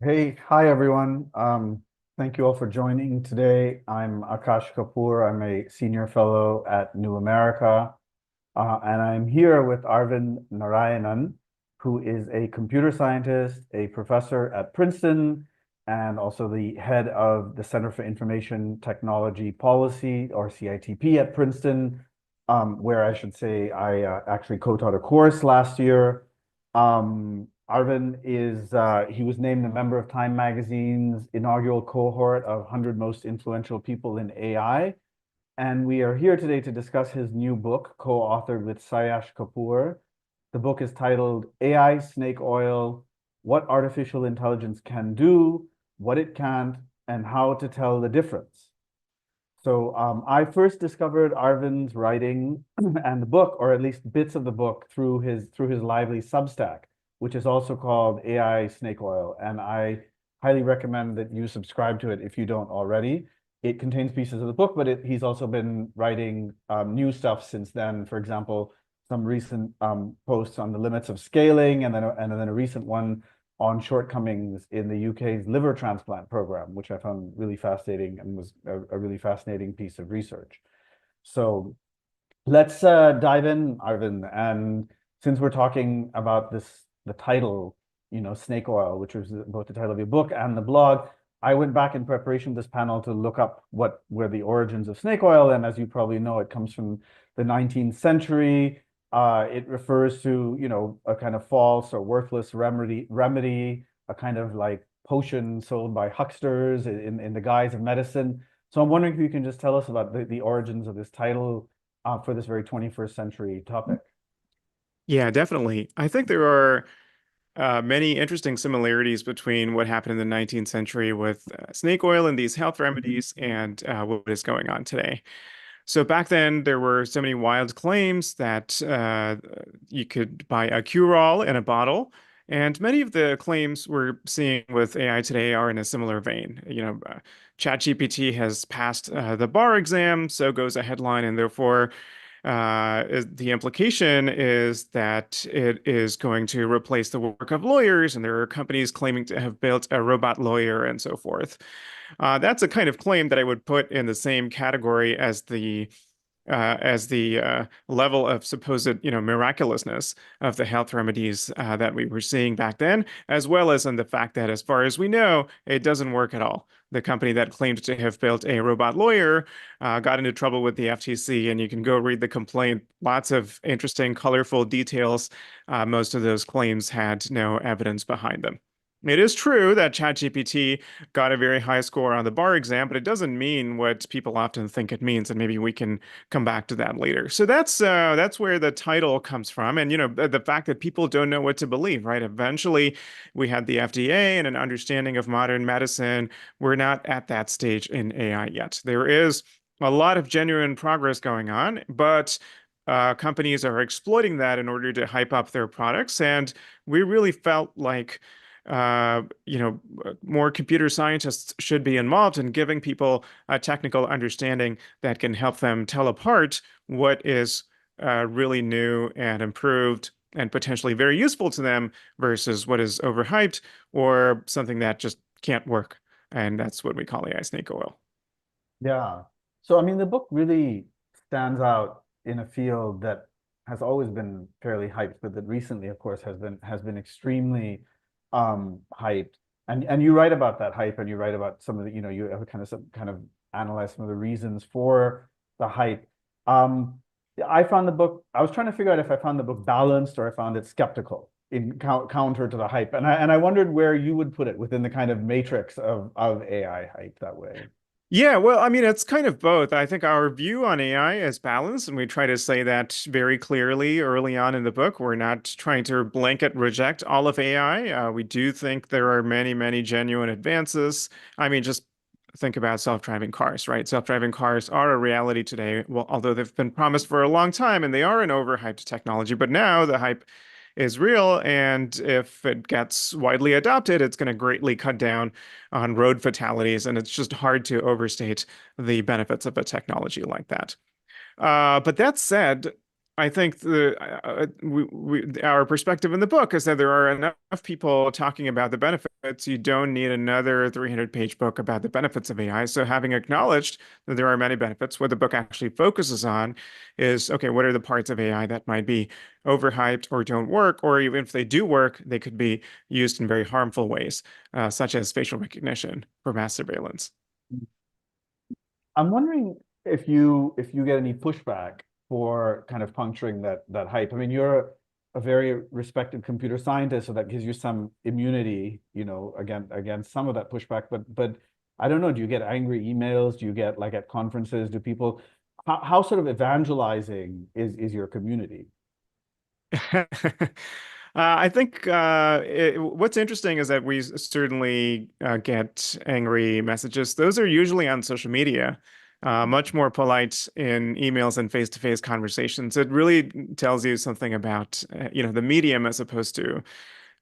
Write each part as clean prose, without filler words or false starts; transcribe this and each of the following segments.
Hi everyone. Thank you all for joining today. I'm Akash Kapoor. I'm a senior fellow at New America, and I'm here with Arvind Narayanan, who is a computer scientist, a professor at Princeton, and also the head of the Center for Information Technology Policy, or CITP, at Princeton, where I should say I actually co-taught a course last year. Arvind he was named a member of Time Magazine's inaugural cohort of 100 most influential people in AI. And we are here today to discuss his new book, co-authored with Sayash Kapoor. The book is titled AI Snake Oil: What Artificial Intelligence Can Do, What It Can't, and How to Tell the Difference. So I first discovered Arvind's writing and the book, or at least bits of the book, through his lively Substack, which is also called AI Snake Oil. And I highly recommend that you subscribe to it if you don't already. It contains pieces of the book, but he's also been writing new stuff since then. For example, some recent posts on the limits of scaling, and then a recent one on shortcomings in the UK's liver transplant program, which I found really fascinating and was a really fascinating piece of research. So let's dive in, Arvind. And since we're talking about the title, Snake Oil, which was both the title of your book and the blog, I went back in preparation of this panel to look up what were the origins of snake oil. And as you probably know, it comes from the 19th century. It refers to, a kind of false or worthless remedy, a kind of like potion sold by hucksters in the guise of medicine. So I'm wondering if you can just tell us about the origins of this title for this very 21st century topic. Yeah, definitely. I think there are many interesting similarities between what happened in the 19th century with snake oil and these health remedies and what is going on today. So back then, there were so many wild claims that you could buy a cure-all in a bottle. And many of the claims we're seeing with AI today are in a similar vein. ChatGPT has passed the bar exam, so goes a headline, and therefore the implication is that it is going to replace the work of lawyers, and there are companies claiming to have built a robot lawyer and so forth. That's a kind of claim that I would put in the same category as the level of supposed, miraculousness of the health remedies that we were seeing back then, as well as in the fact that, as far as we know, it doesn't work at all. The company that claimed to have built a robot lawyer got into trouble with the FTC, and you can go read the complaint. Lots of interesting, colorful details. Most of those claims had no evidence behind them. It is true that ChatGPT got a very high score on the bar exam, but it doesn't mean what people often think it means, and maybe we can come back to that later. So that's where the title comes from, and the fact that people don't know what to believe, right? Eventually, we had the FDA and an understanding of modern medicine. We're not at that stage in AI yet. There is a lot of genuine progress going on, but companies are exploiting that in order to hype up their products, and we really felt like more computer scientists should be involved in giving people a technical understanding that can help them tell apart what is really new and improved and potentially very useful to them versus what is overhyped or something that just can't work. And that's what we call AI snake oil. Yeah. So, I mean, the book really stands out in a field that has always been fairly hyped, but that recently, of course, has been extremely hyped. And you write about that hype, and you write about some of the, you have kind of analyze some of the reasons for the hype. Um, I was trying to figure out if I found the book balanced or I found it skeptical in counter to the hype. And I wondered where you would put it within the kind of matrix of AI hype that way. Yeah, well, I mean, it's kind of both. I think our view on AI is balanced, and we try to say that very clearly early on in the book. We're not trying to blanket reject all of AI. We do think there are many, many genuine advances. I mean, just think about self-driving cars, right? Self-driving cars are a reality today, well, although they've been promised for a long time, and they are an overhyped technology. But now the hype is real, and if it gets widely adopted, it's going to greatly cut down on road fatalities, and it's just hard to overstate the benefits of a technology like that. But that said, I think our perspective in the book is that there are enough people talking about the benefits. You don't need another 300-page book about the benefits of AI. So having acknowledged that there are many benefits, what the book actually focuses on is, okay, what are the parts of AI that might be overhyped or don't work, or even if they do work, they could be used in very harmful ways, such as facial recognition for mass surveillance. I'm wondering if you get any pushback for kind of puncturing that hype. I mean, you're a very respected computer scientist, so that gives you some immunity, against some of that pushback. But I don't know, do you get angry emails? Do you get like at conferences, do people how sort of evangelizing is your community? I think what's interesting is that we certainly get angry messages. Those are usually on social media, much more polite in emails and face-to-face conversations. It really tells you something about, the medium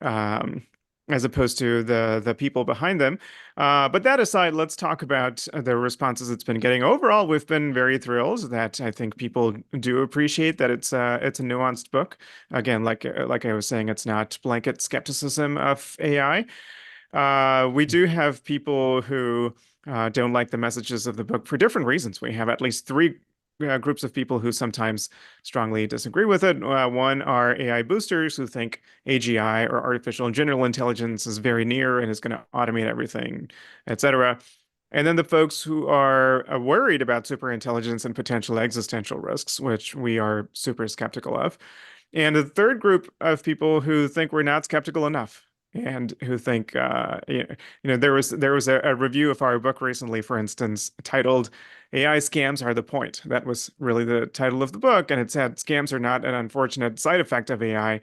um, as opposed to the people behind them. But that aside, let's talk about the responses it's been getting. Overall, we've been very thrilled that I think people do appreciate that it's a nuanced book. Again, like I was saying, it's not blanket skepticism of AI. We do have people who don't like the messages of the book for different reasons. We have at least three groups of people who sometimes strongly disagree with it. One are AI boosters who think AGI or artificial general intelligence is very near and is going to automate everything, etc. And then the folks who are worried about superintelligence and potential existential risks, which we are super skeptical of. And the third group of people who think we're not skeptical enough and who think, there was a review of our book recently, for instance, titled AI Scams Are the Point. That was really the title of the book. And it said scams are not an unfortunate side effect of AI.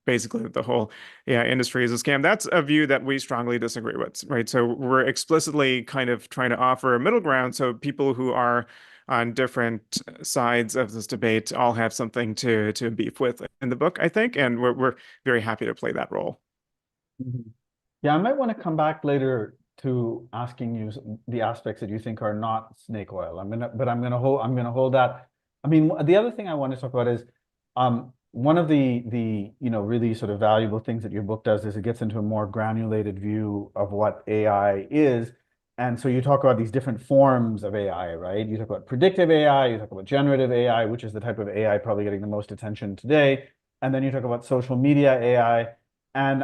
Basically the whole AI industry is a scam. That's a view that we strongly disagree with, right? So we're explicitly kind of trying to offer a middle ground so people who are on different sides of this debate all have something to beef with in the book, I think, and we're very happy to play that role. Mhm. Yeah, I might want to come back later to asking you the aspects that you think are not snake oil. I'm gonna hold that. I mean, the other thing I want to talk about is one of the really sort of valuable things that your book does is it gets into a more granulated view of what AI is. And so you talk about these different forms of AI, right? You talk about predictive AI, you talk about generative AI, which is the type of AI probably getting the most attention today. And then you talk about social media AI. And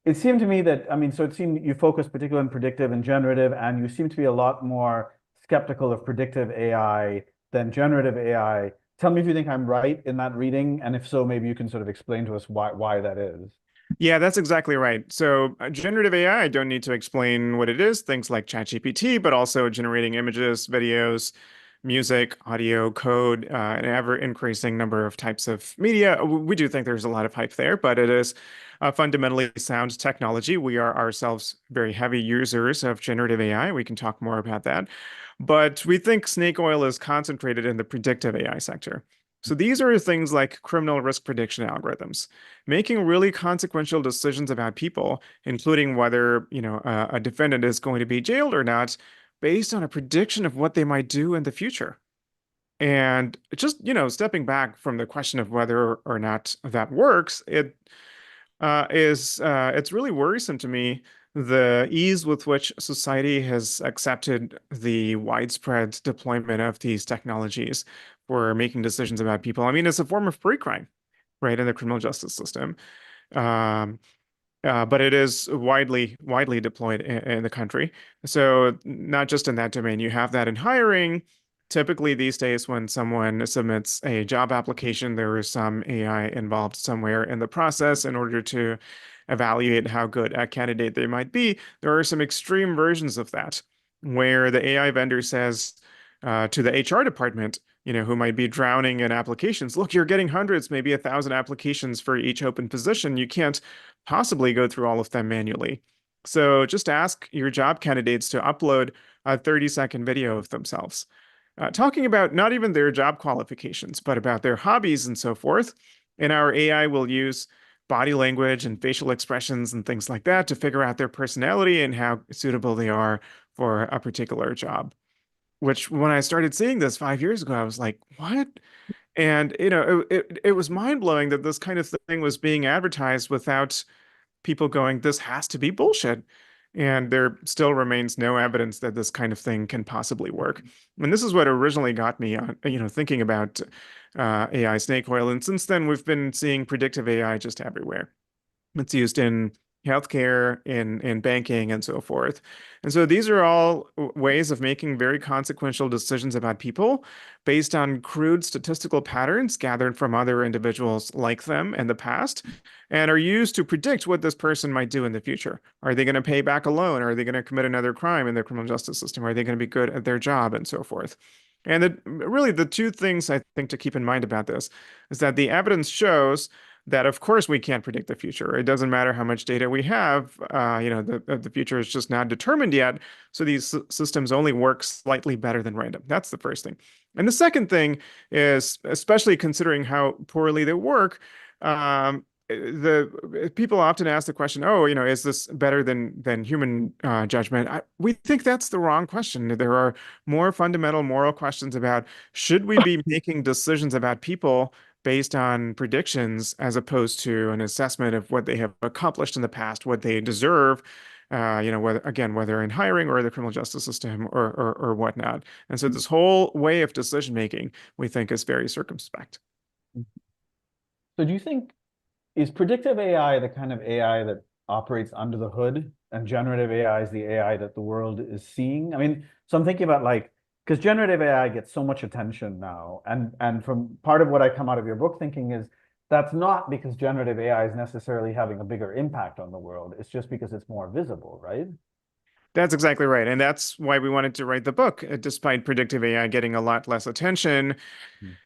it seemed to me that, I mean, so it seemed you focus particularly on predictive and generative, and you seem to be a lot more skeptical of predictive AI than generative AI. Tell me if you think I'm right in that reading, and if so, maybe you can sort of explain to us why that is. Yeah, that's exactly right. So, generative AI, I don't need to explain what it is, things like ChatGPT, but also generating images, videos, music, audio, code, an ever increasing number of types of media. We do think there's a lot of hype there, but it is fundamentally sound technology. We are ourselves very heavy users of generative AI. We can talk more about that. But we think snake oil is concentrated in the predictive AI sector. So these are things like criminal risk prediction algorithms, making really consequential decisions about people, including whether, a defendant is going to be jailed or not, based on a prediction of what they might do in the future. And just, stepping back from the question of whether or not that works, it's really worrisome to me the ease with which society has accepted the widespread deployment of these technologies for making decisions about people. I mean, it's a form of pre-crime, right, in the criminal justice system. Um, but it is widely deployed in the country. So not just in that domain, you have that in hiring. Typically these days, when someone submits a job application, there is some AI involved somewhere in the process in order to evaluate how good a candidate they might be. There are some extreme versions of that, where the AI vendor says to the HR department, who might be drowning in applications, look, you're getting hundreds, maybe 1,000 applications for each open position. You can't possibly go through all of them manually. So just ask your job candidates to upload a 30-second video of themselves, talking about not even their job qualifications, but about their hobbies and so forth. And our AI will use body language and facial expressions and things like that to figure out their personality and how suitable they are for a particular job. Which, when I started seeing this 5 years ago, I was like, what? And it was mind-blowing that this kind of thing was being advertised without people going, this has to be bullshit. And there still remains no evidence that this kind of thing can possibly work. And this is what originally got me on, thinking about AI snake oil. And since then, we've been seeing predictive AI just everywhere. It's used in healthcare, in banking, and so forth. And so these are all ways of making very consequential decisions about people based on crude statistical patterns gathered from other individuals like them in the past and are used to predict what this person might do in the future. Are they going to pay back a loan? Are they going to commit another crime in the criminal justice system? Are they going to be good at their job and so forth? And really, the two things I think to keep in mind about this is that the evidence shows that of course we can't predict the future. It doesn't matter how much data we have. The future is just not determined yet. So these systems only work slightly better than random. That's the first thing. And the second thing is, especially considering how poorly they work, the people often ask the question, "Oh, is this better than human judgment?" We think that's the wrong question. There are more fundamental moral questions about should we be making decisions about people based on predictions as opposed to an assessment of what they have accomplished in the past, what they deserve, whether in hiring or the criminal justice system or whatnot. And so this whole way of decision making we think is very circumspect. So do you think is predictive AI the kind of AI that operates under the hood, and generative AI is the AI that the world is seeing? I mean, so I'm thinking about like, because generative AI gets so much attention now, and from part of what I come out of your book thinking is that's not because generative AI is necessarily having a bigger impact on the world. It's just because it's more visible, right? That's exactly right. And that's why we wanted to write the book. Despite predictive AI getting a lot less attention,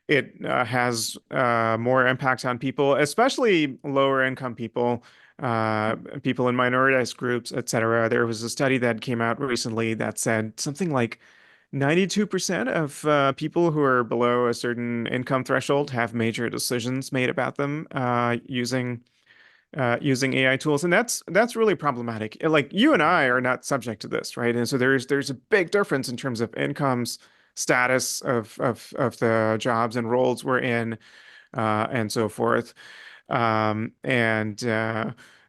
it has more impact on people, especially lower income people, people in minoritized groups, et cetera. There was a study that came out recently that said something like 92% of people who are below a certain income threshold have major decisions made about them using AI tools, and that's really problematic. Like you and I are not subject to this, right? And so there's a big difference in terms of incomes, status of the jobs and roles we're in, and so forth. And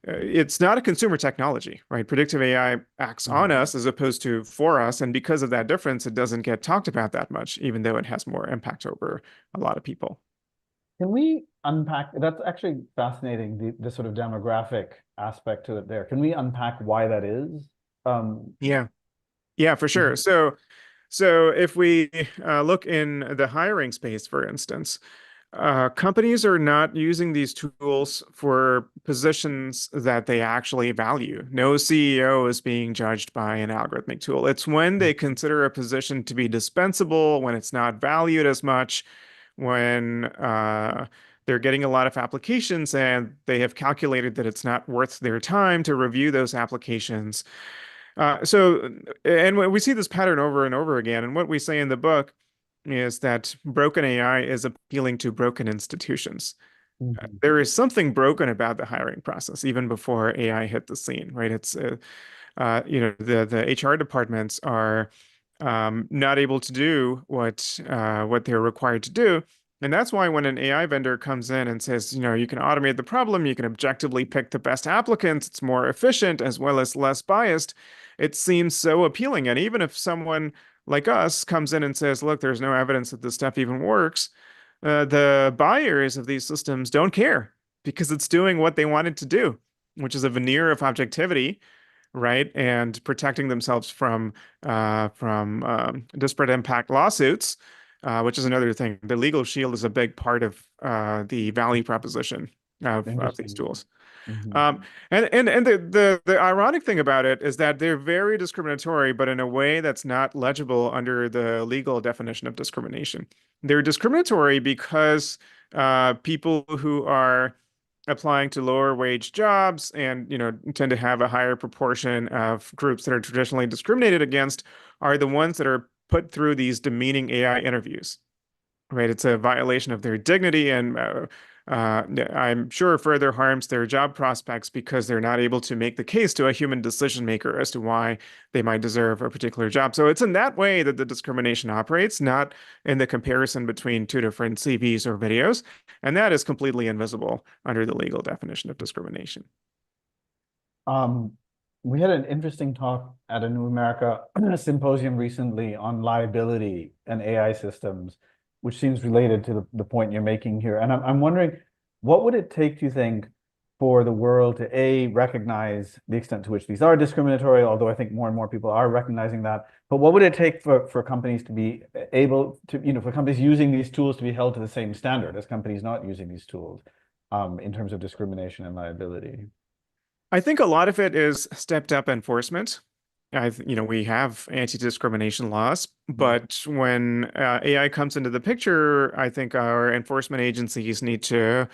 It's not a consumer technology, right? Predictive AI acts on Mhm. us as opposed to for us, and because of that difference, it doesn't get talked about that much, even though it has more impact over a lot of people. Can we unpack? That's actually fascinating, the sort of demographic aspect to it there. Can we unpack why that is? Um, Yeah. Yeah, for is sure. So if we look in the hiring space, for instance, companies are not using these tools for positions that they actually value. No CEO is being judged by an algorithmic tool. It's when they consider a position to be dispensable, when it's not valued as much, when they're getting a lot of applications and they have calculated that it's not worth their time to review those applications. And we see this pattern over and over again. And what we say in the book is that broken AI is appealing to broken institutions. Mhm. There is something broken about the hiring process, even before AI hit the scene, right? The HR departments are not able to do what they're required to do. And that's why when an AI vendor comes in and says, you can automate the problem, you can objectively pick the best applicants, it's more efficient as well as less biased, it seems so appealing. And even if someone like us comes in and says, look, there's no evidence that this stuff even works, the buyers of these systems don't care because it's doing what they want it to do, which is a veneer of objectivity, right? And protecting themselves from disparate impact lawsuits, which is another thing. The legal shield is a big part of the value proposition of these Interesting. tools. Mhm. Um, and the ironic thing about it is that they're very discriminatory, but in a way that's not legible under the legal definition of discrimination. They're discriminatory because people who are applying to lower wage jobs and tend to have a higher proportion of groups that are traditionally discriminated against are the ones that are put through these demeaning AI interviews, right? It's a violation of their dignity and I'm sure further harms their job prospects because they're not able to make the case to a human decision maker as to why they might deserve a particular job. So it's in that way that the discrimination operates, not in the comparison between two different CVs or videos. And that is completely invisible under the legal definition of discrimination. Um, we had an interesting talk at a New America symposium recently on liability and AI systems, which seems related to the point you're making here. And I'm wondering, what would it take, do you think, for the world to A, recognize the extent to which these are discriminatory, although I think more and more people are recognizing that. But what would it take for companies to be able to, for companies using these tools to be held to the same standard as companies not using these tools, in terms of discrimination and liability? I think a lot of it is stepped up enforcement. We have anti-discrimination laws, but when AI comes into the picture, I think our enforcement agencies need to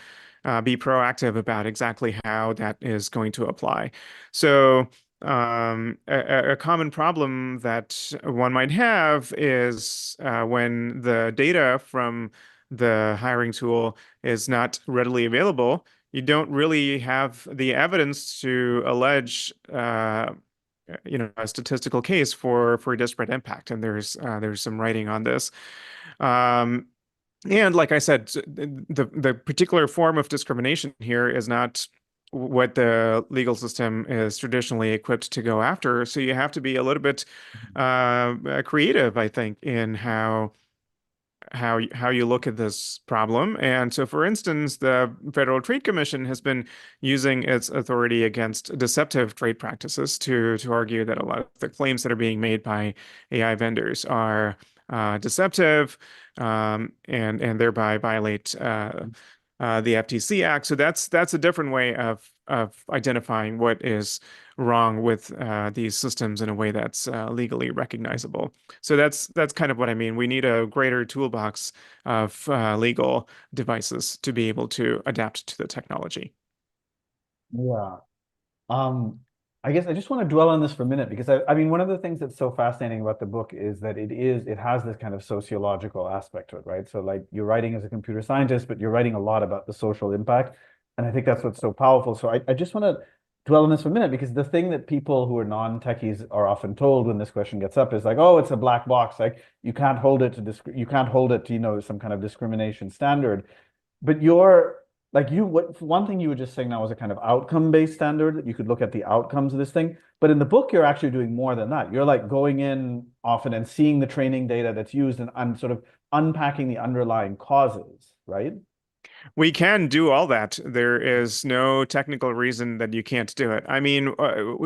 be proactive about exactly how that is going to apply. So, a common problem that one might have is when the data from the hiring tool is not readily available, you don't really have the evidence to allege a statistical case for disparate impact, and there's some writing on this. Um, and like I said, the particular form of discrimination here is not what the legal system is traditionally equipped to go after. So you have to be a little bit creative, I think, in how you look at this problem. And so, for instance, the Federal Trade Commission has been using its authority against deceptive trade practices to argue that a lot of the claims that are being made by AI vendors are deceptive, and thereby violate the FTC Act. So that's a different way of identifying what is wrong with these systems in a way that's legally recognizable. So that's kind of what I mean. We need a greater toolbox of legal devices to be able to adapt to the technology. Yeah. Um, I guess I just want to dwell on this for a minute because I mean, one of the things that's so fascinating about the book is that it has this kind of sociological aspect to it, right? So like you're writing as a computer scientist, but you're writing a lot about the social impact. And I think that's what's so powerful. So I just want to dwell on this for a minute because the thing that people who are non-techies are often told when this question gets up is like, oh, it's a black box. Like you can't hold it to you can't hold it to, some kind of discrimination standard. But you're like what one thing you were just saying now was a kind of outcome-based standard that you could look at the outcomes of this thing. But in the book, you're actually doing more than that. You're like going in often and seeing the training data that's used and sort of unpacking the underlying causes, right? We can do all that. There is no technical reason that you can't do it. I mean,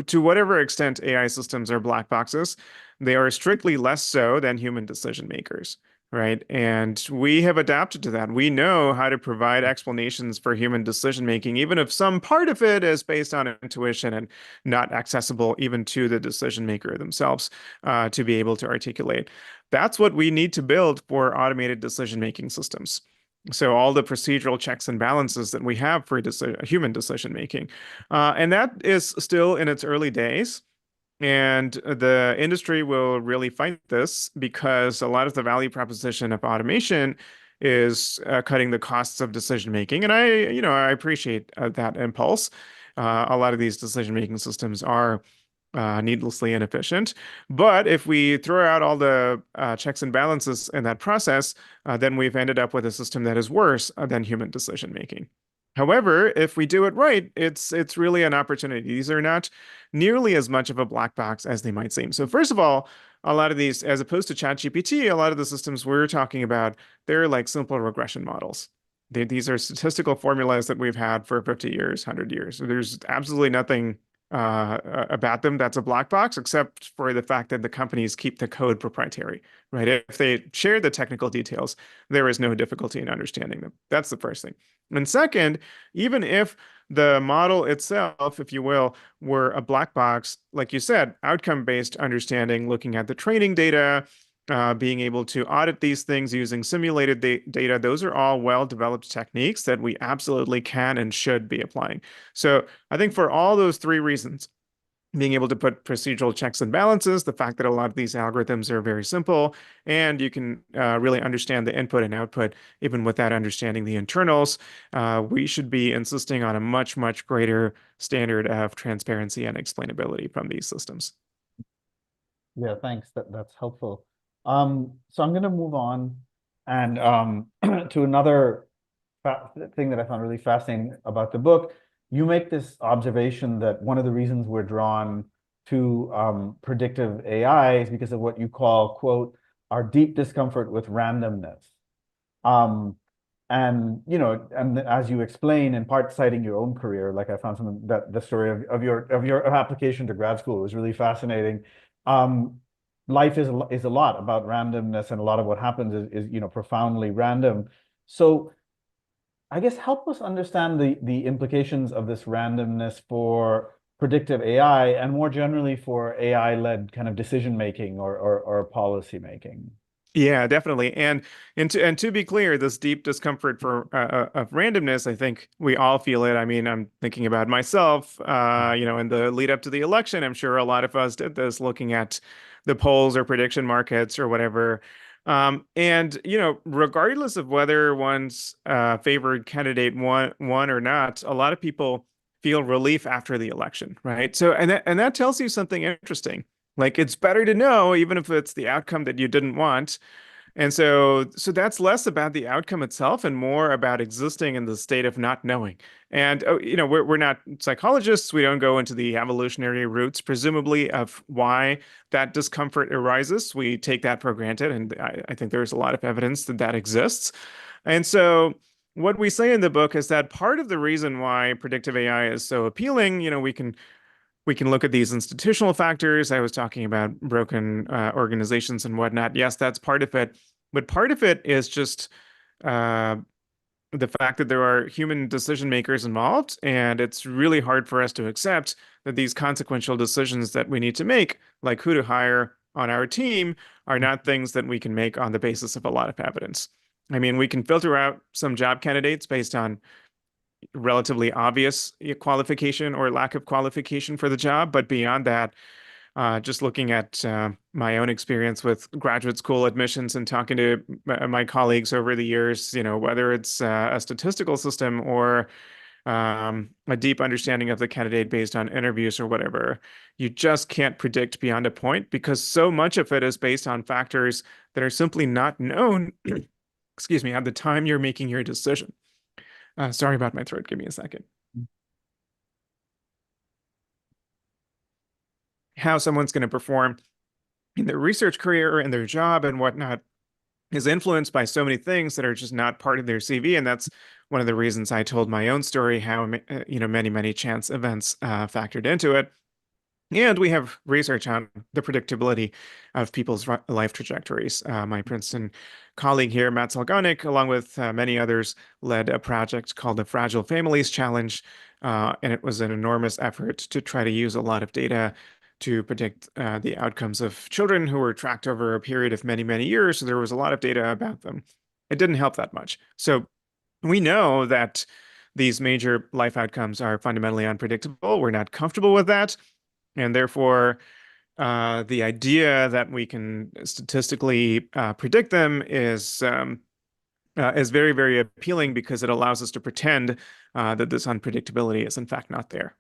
to whatever extent AI systems are black boxes, they are strictly less so than human decision makers, right? And we have adapted to that. We know how to provide explanations for human decision making, even if some part of it is based on intuition and not accessible even to the decision maker themselves to be able to articulate. That's what we need to build for automated decision making systems. So all the procedural checks and balances that we have for human decision making, and that is still in its early days. And the industry will really fight this because a lot of the value proposition of automation is cutting the costs of decision making. And I appreciate that impulse. A lot of these decision making systems are needlessly inefficient. But if we throw out all the checks and balances in that process, then we've ended up with a system that is worse than human decision making. However, if we do it right, it's really an opportunity. These are not nearly as much of a black box as they might seem. So first of all, a lot of these, as opposed to ChatGPT, a lot of the systems we're talking about, they're like simple regression models. These are statistical formulas that we've had for 50 years, 100 years. So there's absolutely nothing about them that's a black box, except for the fact that the companies keep the code proprietary, right? If they share the technical details, there is no difficulty in understanding them. That's the first thing. And second, even if the model itself, if you will, were a black box, like you said, outcome-based understanding, looking at the training data, being able to audit these things using simulated data, those are all well-developed techniques that we absolutely can and should be applying. So I think for all those three reasons, being able to put procedural checks and balances, the fact that a lot of these algorithms are very simple, and you can really understand the input and output even without understanding the internals. We should be insisting on a much, much greater standard of transparency and explainability from these systems. Yeah, thanks. That's helpful. So I'm going to move on and to another thing that I found really fascinating about the book. You make this observation that one of the reasons we're drawn to predictive AI is because of what you call, quote, our deep discomfort with randomness. Um, and as you explain, in part citing your own career, like I found some that the story of your application to grad school was really fascinating. Um, life is a lot about randomness, and a lot of what happens is profoundly random. So I guess help us understand the implications of this randomness for predictive AI and more generally for AI-led kind of decision making or policy making. Yeah, definitely. And to be clear, this deep discomfort for of randomness, I think we all feel it. I mean, I'm thinking about myself. In the lead up to the election, I'm sure a lot of us did this, looking at the polls or prediction markets or whatever. Regardless of whether one's favored candidate won or not, a lot of people feel relief after the election, right? So, and that tells you something interesting. Like it's better to know, even if it's the outcome that you didn't want. And so that's less about the outcome itself and more about existing in the state of not knowing. And we're not psychologists. We don't go into the evolutionary roots, presumably, of why that discomfort arises. We take that for granted, and I think there's a lot of evidence that that exists. And so what we say in the book is that part of the reason why predictive AI is so appealing, we can look at these institutional factors. I was talking about broken organizations and whatnot. Yes, that's part of it. But part of it is just uh, the fact that there are human decision makers involved, and it's really hard for us to accept that these consequential decisions that we need to make, like who to hire on our team, are not things that we can make on the basis of a lot of evidence. I mean, we can filter out some job candidates based on relatively obvious qualification or lack of qualification for the job. But beyond that, just looking at my own experience with graduate school admissions and talking to my colleagues over the years, whether it's a statistical system or a deep understanding of the candidate based on interviews or whatever, you just can't predict beyond a point because so much of it is based on factors that are simply not known, excuse me, at the time you're making your decision. Sorry about my throat. Give me a second. How someone's going to perform in their research career and their job and whatnot is influenced by so many things that are just not part of their CV. And that's one of the reasons I told my own story, how, many, many chance events factored into it. And we have research on the predictability of people's life trajectories. My Princeton colleague here, Matt Salganik, along with many others, led a project called the Fragile Families Challenge. And it was an enormous effort to try to use a lot of data to predict the outcomes of children who were tracked over a period of many, many years. So there was a lot of data about them. It didn't help that much. So we know that these major life outcomes are fundamentally unpredictable. We're not comfortable with that. And therefore, the idea that we can statistically predict them is very, very appealing because it allows us to pretend that this unpredictability is in fact not there.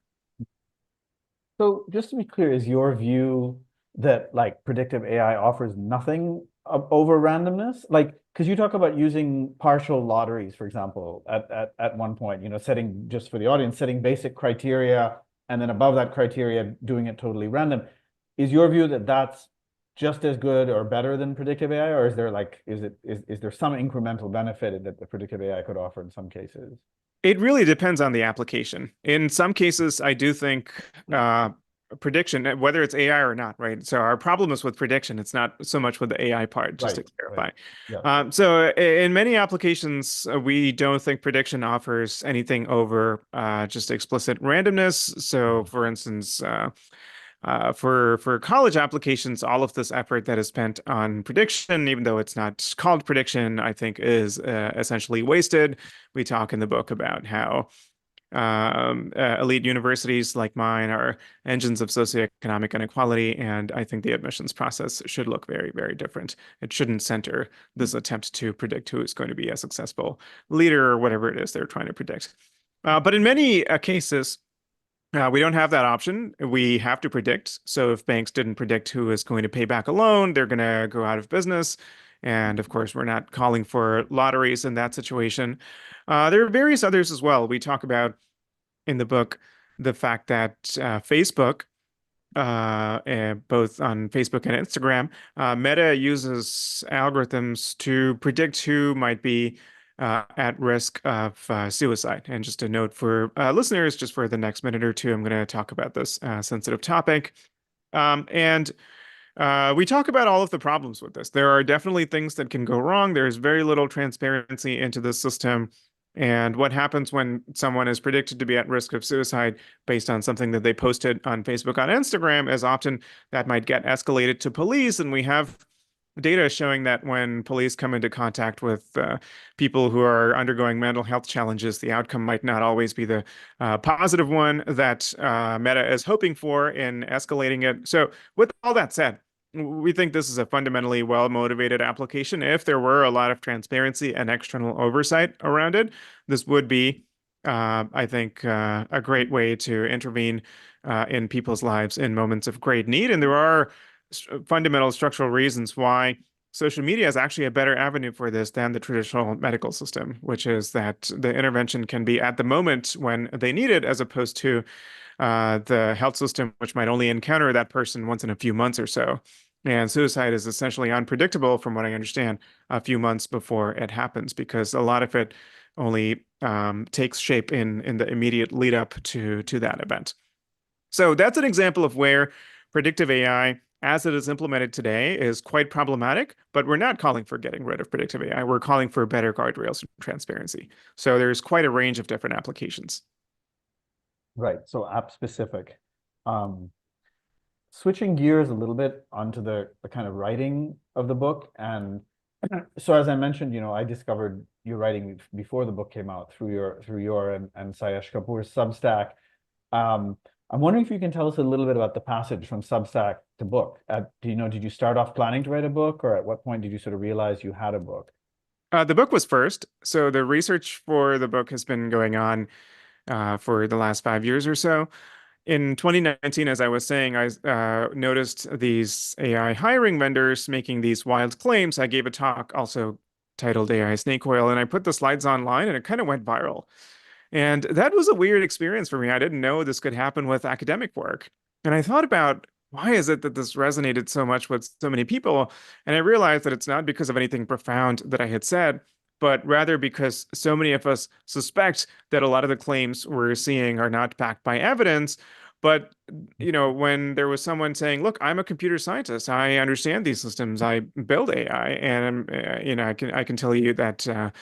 So just to be clear, is your view that like predictive AI offers nothing over randomness? Like, because you talk about using partial lotteries, for example, at one point, setting just for the audience, setting basic criteria, and then above that criteria, doing it totally random. Is your view that that's just as good or better than predictive AI, or is there like, is there some incremental benefit that the predictive AI could offer in some cases? It really depends on the application. In some cases, I do think prediction, whether it's AI or not, right? So our problem is with prediction. It's not so much with the AI part, just Right, to right. clarify. Yeah. So in many applications, we don't think prediction offers anything over just explicit randomness. So, for instance, for college applications, all of this effort that is spent on prediction, even though it's not called prediction, I think is essentially wasted. We talk in the book about how elite universities like mine are engines of socioeconomic inequality, and I think the admissions process should look very, very different. It shouldn't center this attempt to predict who is going to be a successful leader or whatever it is they're trying to predict. But in many cases, we don't have that option. We have to predict. So if banks didn't predict who is going to pay back a loan, they're going to go out of business. And of course, we're not calling for lotteries in that situation. There are various others as well. We talk about in the book the fact that Facebook, both on Facebook and Instagram, Meta uses algorithms to predict who might be at risk of suicide. And just a note for listeners, just for the next minute or two, I'm going to talk about this sensitive topic. And We talk about all of the problems with this. There are definitely things that can go wrong. There's very little transparency into the system. And what happens when someone is predicted to be at risk of suicide based on something that they posted on Facebook, on Instagram, is often that might get escalated to police. And we have data showing that when police come into contact with people who are undergoing mental health challenges, the outcome might not always be the positive one that Meta is hoping for in escalating it. So, with all that said, we think this is a fundamentally well-motivated application. If there were a lot of transparency and external oversight around it, this would be, I think, a great way to intervene in people's lives in moments of great need. And there are fundamental structural reasons why social media is actually a better avenue for this than the traditional medical system, which is that the intervention can be at the moment when they need it, as opposed to the health system, which might only encounter that person once in a few months or so. And suicide is essentially unpredictable, from what I understand, a few months before it happens, because a lot of it only takes shape in the immediate lead up to that event. So that's an example of where predictive AI, as it is implemented today, is quite problematic, but we're not calling for getting rid of predictive AI. We're calling for better guardrails and transparency. So there's quite a range of different applications. Right. So app specific. Um, Switching gears a little bit onto the kind of writing of the book. And so as I mentioned, I discovered your writing before the book came out through your and Sayesh Kapoor's Substack. Um, I'm wondering if you can tell us a little bit about the passage from Substack to book. Did you start off planning to write a book, or at what point did you sort of realize you had a book? The book was first. So the research for the book has been going on for the last 5 years or so. In 2019, as I was saying, I noticed these AI hiring vendors making these wild claims. I gave a talk also titled AI Snake Oil, and I put the slides online, and it kind of went viral. And that was a weird experience for me. I didn't know this could happen with academic work. And I thought about, why is it that this resonated so much with so many people? And I realized that it's not because of anything profound that I had said, but rather because so many of us suspect that a lot of the claims we're seeing are not backed by evidence. But, when there was someone saying, "Look, I'm a computer scientist. I understand these systems. I build AI, and I can tell you that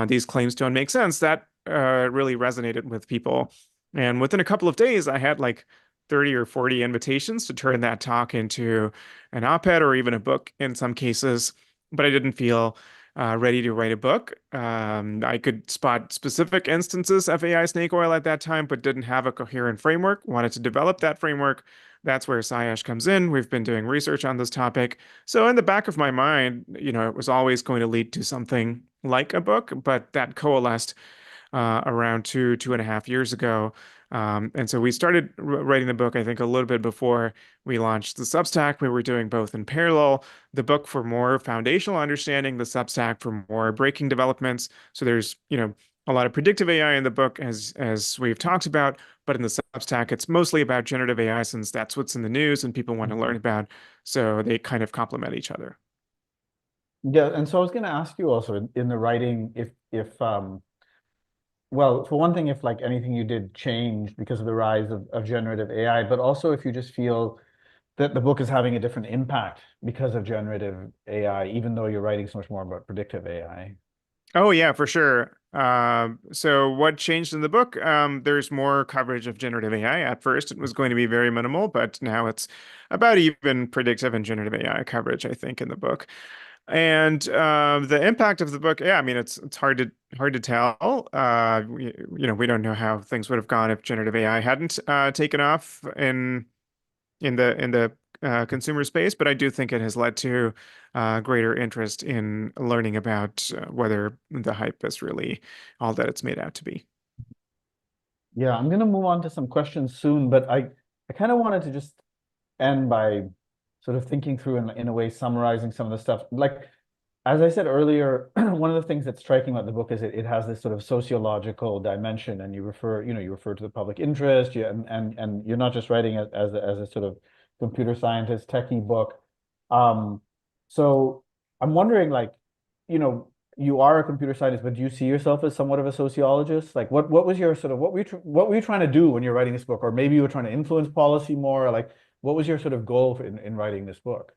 these claims don't make sense," that really resonated with people. And within a couple of days, I had like 30 or 40 invitations to turn that talk into an op-ed or even a book in some cases. But I didn't feel ready to write a book. I could spot specific instances of AI snake oil at that time, but didn't have a coherent framework. Wanted to develop that framework. That's where Sayesh comes in. We've been doing research on this topic. So in the back of my mind, it was always going to lead to something like a book, but that coalesced around 2.5 years ago. And so we started writing the book, I think, a little bit before we launched the Substack. We were doing both in parallel, the book for more foundational understanding, the Substack for more breaking developments. So there's, a lot of predictive AI in the book, as we've talked about, but in the Substack, it's mostly about generative AI, since that's what's in the news and people want to learn about. So they kind of complement each other. Yeah, and so I was going to ask you also in the writing, if well, for one thing, if like anything you did changed because of the rise of generative AI, but also if you just feel that the book is having a different impact because of generative AI, even though you're writing so much more about predictive AI. Oh yeah, for sure. So what changed in the book? There's more coverage of generative AI. At first, it was going to be very minimal, but now it's about even predictive and generative AI coverage, I think, in the book. And the impact of the book, yeah, I mean, it's hard to tell. We don't know how things would have gone if generative AI hadn't taken off in the consumer space, but I do think it has led to greater interest in learning about whether the hype is really all that it's made out to be. Yeah, I'm gonna move on to some questions soon, but I kind of wanted to just end by sort of thinking through and in a way summarizing some of the stuff. Like as I said earlier, one of the things that's striking about the book is it has this sort of sociological dimension, and you refer to the public interest, and you're not just writing it as a sort of computer scientist techie book. Um, so I'm wondering, like, you are a computer scientist, but do you see yourself as somewhat of a sociologist? Like, what was your sort of what were you trying to do when you're writing this book, or maybe you were trying to influence policy more? Or like, what was your sort of goal in writing this book?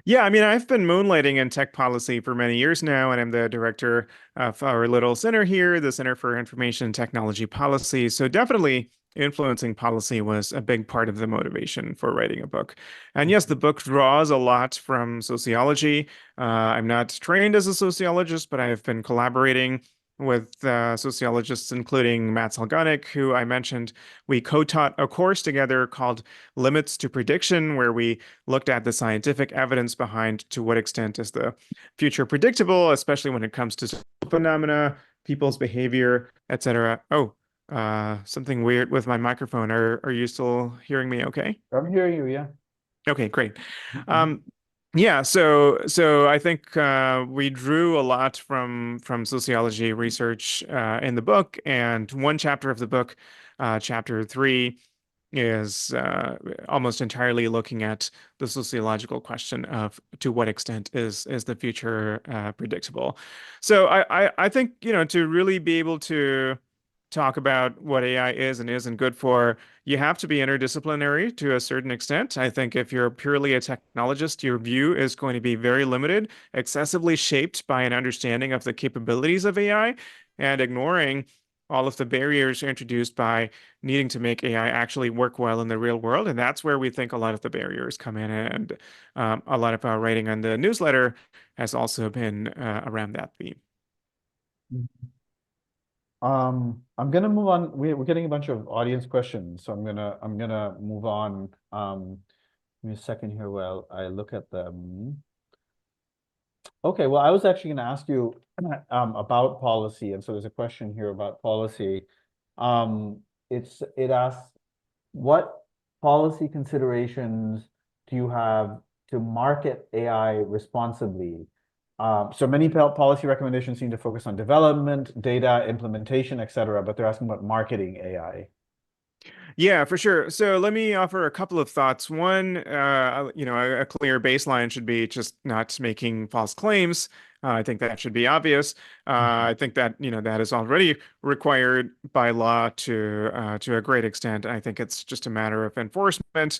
Yeah, I mean, I've been moonlighting in tech policy for many years now, and I'm the director of our little center here, the Center for Information Technology Policy. So definitely influencing policy was a big part of the motivation for writing a book. And yes, the book draws a lot from sociology. I'm not trained as a sociologist, but I have been collaborating with sociologists, including Matt Salganik, who I mentioned. We co-taught a course together called Limits to Prediction, where we looked at the scientific evidence behind to what extent is the future predictable, especially when it comes to phenomena, people's behavior, etc. Oh, something weird with my microphone. Are you still hearing me okay? I'm hearing you, yeah. Okay, great. Mhm. Um, yeah, so I think we drew a lot from sociology research in the book, and one chapter of the book, chapter 3, is almost entirely looking at the sociological question of to what extent is the future predictable. So I think, to really be able to talk about what AI is and isn't good for, you have to be interdisciplinary to a certain extent. I think if you're purely a technologist, your view is going to be very limited, excessively shaped by an understanding of the capabilities of AI, and ignoring all of the barriers introduced by needing to make AI actually work well in the real world. And that's where we think a lot of the barriers come in. And a lot of our writing on the newsletter has also been around that theme. I'm gonna move on. We're getting a bunch of audience questions, so I'm gonna move on. Give me a second here while I look at them. Okay, well, I was actually gonna ask you about policy, and so there's a question here about policy. Um, it asks, what policy considerations do you have to market AI responsibly? So many policy recommendations seem to focus on development, data, implementation, et cetera, but they're asking about marketing AI. Yeah, for sure. So let me offer a couple of thoughts. One, a clear baseline should be just not making false claims. I think that should be obvious. I think that, that is already required by law to a great extent. I think it's just a matter of enforcement.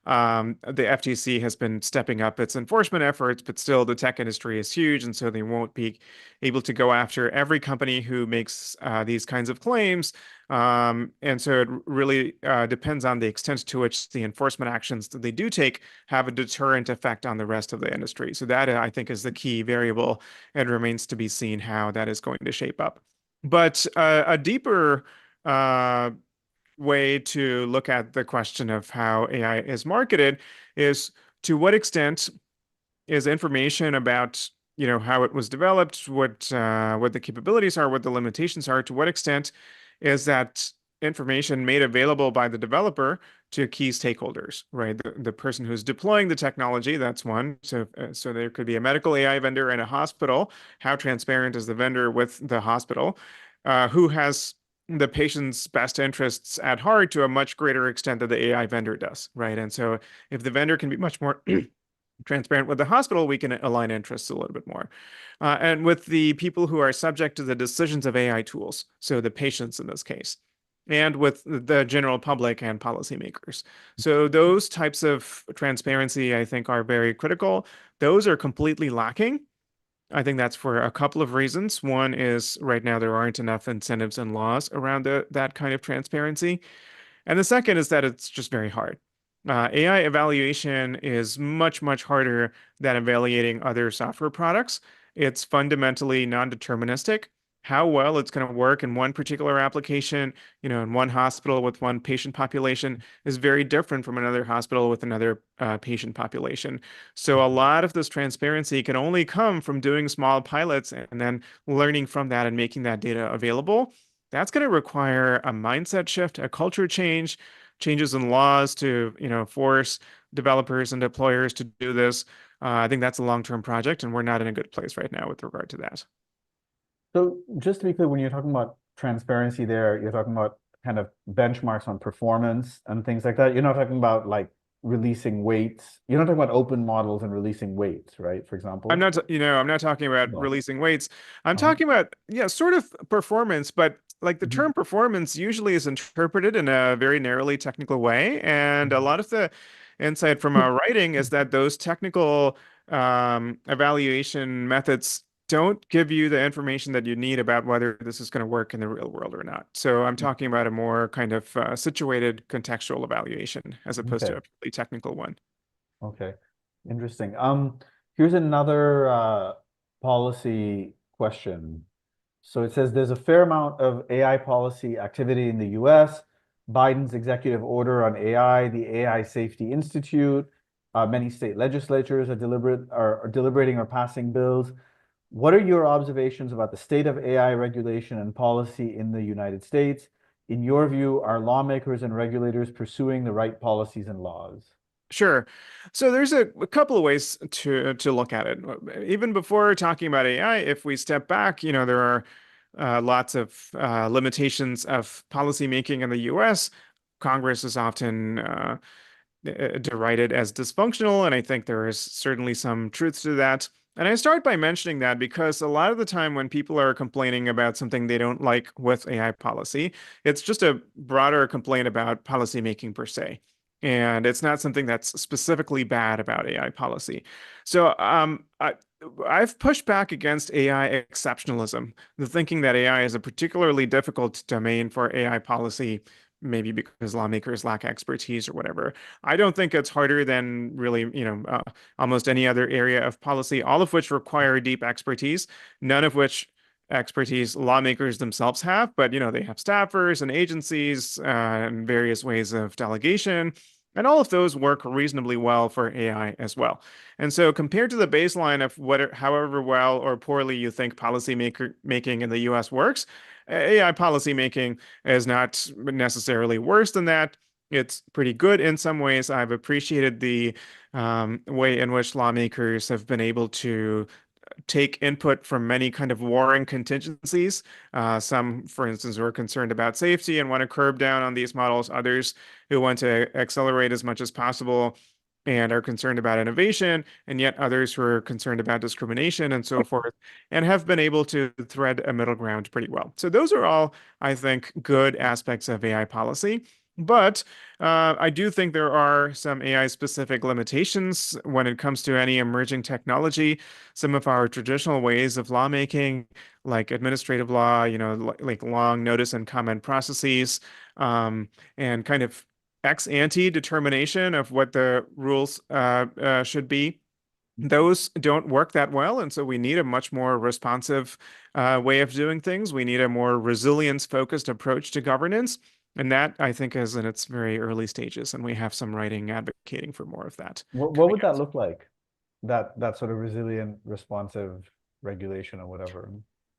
The FTC has been stepping up its enforcement efforts, but still the tech industry is huge, and so they won't be able to go after every company who makes these kinds of claims. And so it really depends on the extent to which the enforcement actions that they do take have a deterrent effect on the rest of the industry. So that I think is the key variable. It remains to be seen how that is going to shape up. But a deeper way to look at the question of how AI is marketed is to what extent is information about how it was developed, what the capabilities are, what the limitations are, to what extent is that information made available by the developer to key stakeholders, right? The person who's deploying the technology, that's one. So there could be a medical AI vendor and a hospital. How transparent is the vendor with the hospital? Who has the patient's best interests at heart to a much greater extent than the AI vendor does, right? And so if the vendor can be much more transparent with the hospital, we can align interests a little bit more. And with the people who are subject to the decisions of AI tools, so the patients in this case, and with the general public and policymakers. So those types of transparency, I think, are very critical. Those are completely lacking. I think that's for a couple of reasons. One is right now there aren't enough incentives and laws around that kind of transparency. And the second is that it's just very hard. AI evaluation is much, much harder than evaluating other software products. It's fundamentally non-deterministic. How well it's going to work in one particular application, in one hospital with one patient population is very different from another hospital with another patient population. So a lot of this transparency can only come from doing small pilots and then learning from that and making that data available. That's going to require a mindset shift, a culture change, changes in laws to, force developers and deployers to do this. I think that's a long-term project, and we're not in a good place right now with regard to that. So just to be clear, when you're talking about transparency there, you're talking about kind of benchmarks on performance and things like that. You're not talking about like releasing weights. You're not talking about open models and releasing weights, right? For example. I'm not talking about No. releasing weights. I'm Uh-huh. talking about, yeah, sort of performance, but like the Mhm. term performance usually is interpreted in a very narrowly technical way. And a Mhm. lot of the insight from our writing is that those technical evaluation methods don't give you the information that you need about whether this is going to work in the real world or not. So I'm talking about a more kind of situated contextual evaluation as opposed to Okay. a purely technical one. Okay. Interesting. Here's another policy question. So it says there's a fair amount of AI policy activity in the US. Biden's executive order on AI, the AI Safety Institute, many state legislatures are deliberating or passing bills. What are your observations about the state of AI regulation and policy in the United States? In your view, are lawmakers and regulators pursuing the right policies and laws? Sure. So there's a couple of ways to look at it. Even before talking about AI, if we step back, there are lots of limitations of policy making in the US. Congress is often derided as dysfunctional, and I think there is certainly some truth to that. And I start by mentioning that because a lot of the time when people are complaining about something they don't like with AI policy, it's just a broader complaint about policy making per se. And it's not something that's specifically bad about AI policy. So I've pushed back against AI exceptionalism, the thinking that AI is a particularly difficult domain for AI policy, maybe because lawmakers lack expertise or whatever. I don't think it's harder than really, almost any other area of policy, all of which require deep expertise, none of which expertise lawmakers themselves have, but they have staffers and agencies and various ways of delegation. And all of those work reasonably well for AI as well. And so compared to the baseline of however well or poorly you think making in the US works, AI policy making is not necessarily worse than that. It's pretty good in some ways. I've appreciated the way in which lawmakers have been able to take input from many kind of warring contingencies. Some, for instance, who are concerned about safety and want to curb down on these models. Others who want to accelerate as much as possible and are concerned about innovation, and yet others who are concerned about discrimination and so forth, and have been able to thread a middle ground pretty well. So those are all, I think, good aspects of AI policy. But I do think there are some AI specific limitations when it comes to any emerging technology. Some of our traditional ways of lawmaking, like administrative law, like long notice and comment processes, and kind of ex ante determination of what the rules should be. Those don't work that well, and so we need a much more responsive way of doing things. We need a more resilience-focused approach to governance, and that I think is in its very early stages, and we have some writing advocating for more of that What coming would that out. look like? That sort of resilient, responsive regulation or whatever.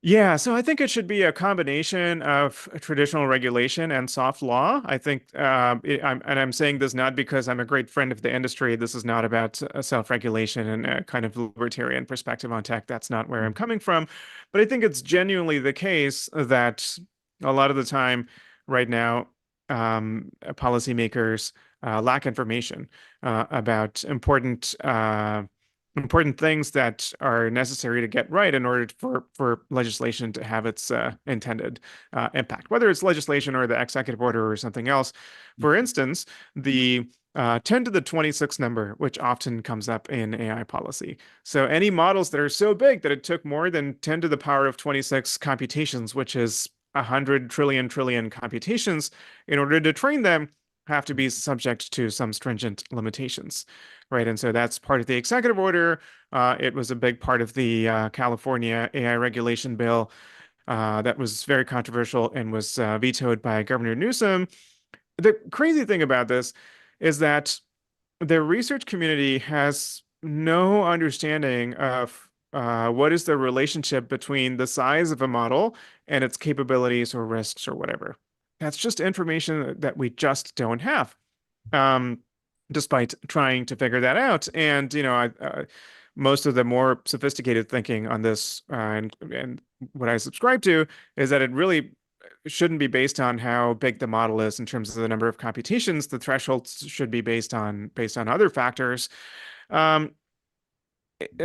Yeah, so I think it should be a combination of traditional regulation and soft law. I think, I'm saying this not because I'm a great friend of the industry. This is not about self-regulation and a kind of libertarian perspective on tech. That's not where I'm coming from. But I think it's genuinely the case that a lot of the time right now, policymakers lack information about important things that are necessary to get right in order for legislation to have its intended impact, whether it's legislation or the executive order or something else. For instance, the 10 to the 26 number, which often comes up in AI policy. So any models that are so big that it took more than 10 to the power of 26 computations, which is 100 trillion computations, in order to train them, have to be subject to some stringent limitations, right? And so that's part of the executive order. It was a big part of the California AI regulation bill that was very controversial and was vetoed by Governor Newsom. The crazy thing about this is that the research community has no understanding of what is the relationship between the size of a model and its capabilities or risks or whatever. That's just information that we just don't have, um, despite trying to figure that out. And, most of the more sophisticated thinking on this, and what I subscribe to is that it really shouldn't be based on how big the model is in terms of the number of computations. The thresholds should be based on other factors. Um,